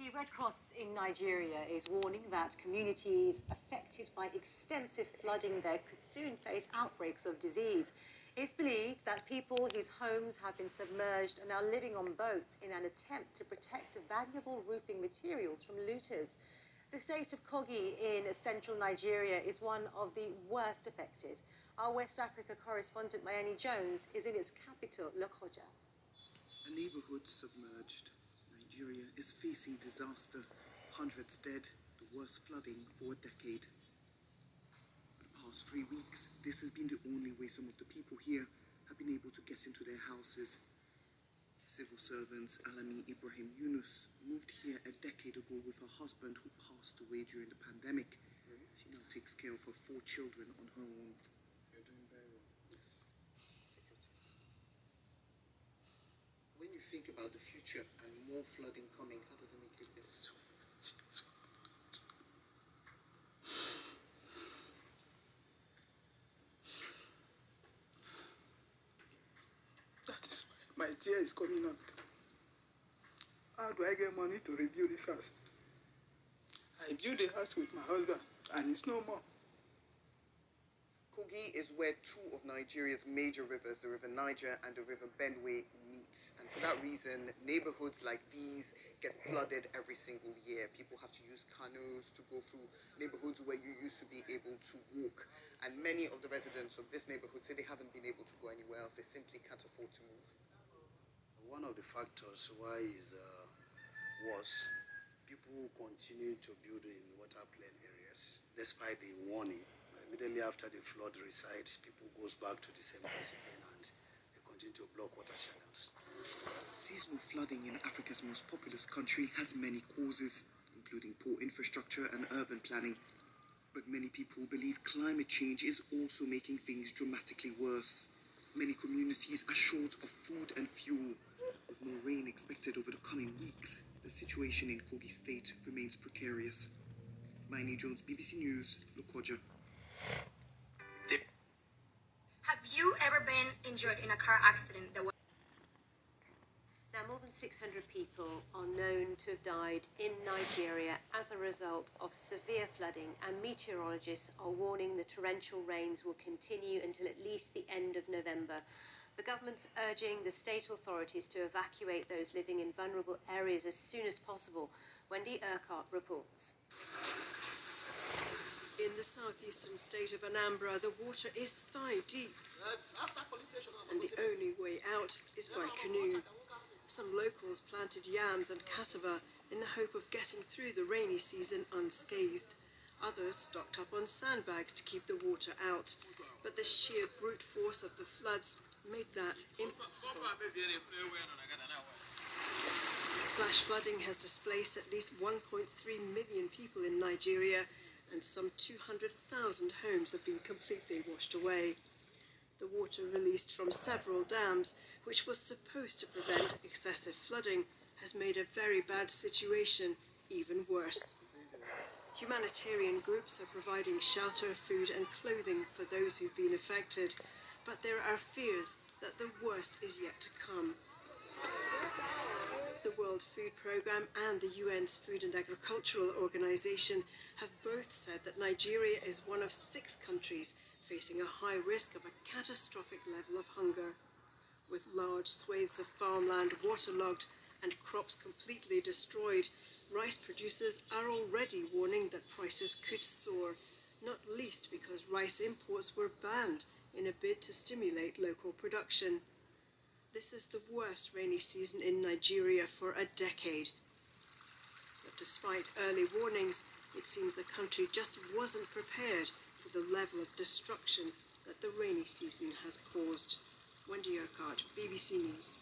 The Red Cross in Nigeria is warning that communities affected by extensive flooding there could soon face outbreaks of disease. It's believed that people whose homes have been submerged are now living on boats in an attempt to protect valuable roofing materials from looters. The state of Kogi in central Nigeria is one of the worst affected. Our West Africa correspondent Mayeni Jones is in its capital, Lokoja. A neighborhood submerged. Nigeria is facing disaster. Hundreds dead, the worst flooding for a decade. For the past 3 weeks, this has been the only way some of the people here have been able to get into their houses. Civil servants Alami Ibrahim Yunus moved here a decade ago with her husband who passed away during the pandemic. She now takes care of her 4 children on her own. You're doing very well. Yes. Take your time. When you think about the future and more flooding coming, how does it make you feel? That is why my tear is coming out. How do I get money to rebuild this house? I built the house with my husband, and it's no more. Kogi is where 2 of Nigeria's major rivers, the River Niger and the River Benue, meet. And for that reason, neighborhoods like these get flooded every single year. People have to use canoes to go through neighborhoods where you used to be able to walk. And many of the residents of this neighborhood say they haven't been able to go anywhere else. They simply can't afford to move. One of the factors why is was people continue to build in waterplain areas despite the warning. Immediately after the flood resides, people goes back to the same place again and they continue to block water channels. Seasonal flooding in Africa's most populous country has many causes, including poor infrastructure and urban planning. But many people believe climate change is also making things dramatically worse. Many communities are short of food and fuel. With more rain expected over the coming weeks, the situation in Kogi State remains precarious. Mayeni Jones, BBC News, Lokoja. Have you ever been injured in a car accident that was... Now, more than 600 people are known to have died in Nigeria as a result of severe flooding, and meteorologists are warning the torrential rains will continue until at least the end of November. The government's urging the state authorities to evacuate those living in vulnerable areas as soon as possible. Wendy Urquhart reports. In the southeastern state of Anambra, the water is thigh-deep, and the only way out is by canoe. Some locals planted yams and cassava in the hope of getting through the rainy season unscathed. Others stocked up on sandbags to keep the water out, but the sheer brute force of the floods made that impossible. Flash flooding has displaced at least 1.3 million people in Nigeria, and some 200,000 homes have been completely washed away. The water released from several dams, which was supposed to prevent excessive flooding, has made a very bad situation even worse. Humanitarian groups are providing shelter, food and clothing for those who've been affected, but there are fears that the worst is yet to come. The World Food Programme and the UN's Food and Agricultural Organization have both said that Nigeria is one of 6 countries facing a high risk of a catastrophic level of hunger. With large swathes of farmland waterlogged and crops completely destroyed, rice producers are already warning that prices could soar, not least because rice imports were banned in a bid to stimulate local production. This is the worst rainy season in Nigeria for a decade. But despite early warnings, it seems the country just wasn't prepared for the level of destruction that the rainy season has caused. Wendy Urquhart, BBC News.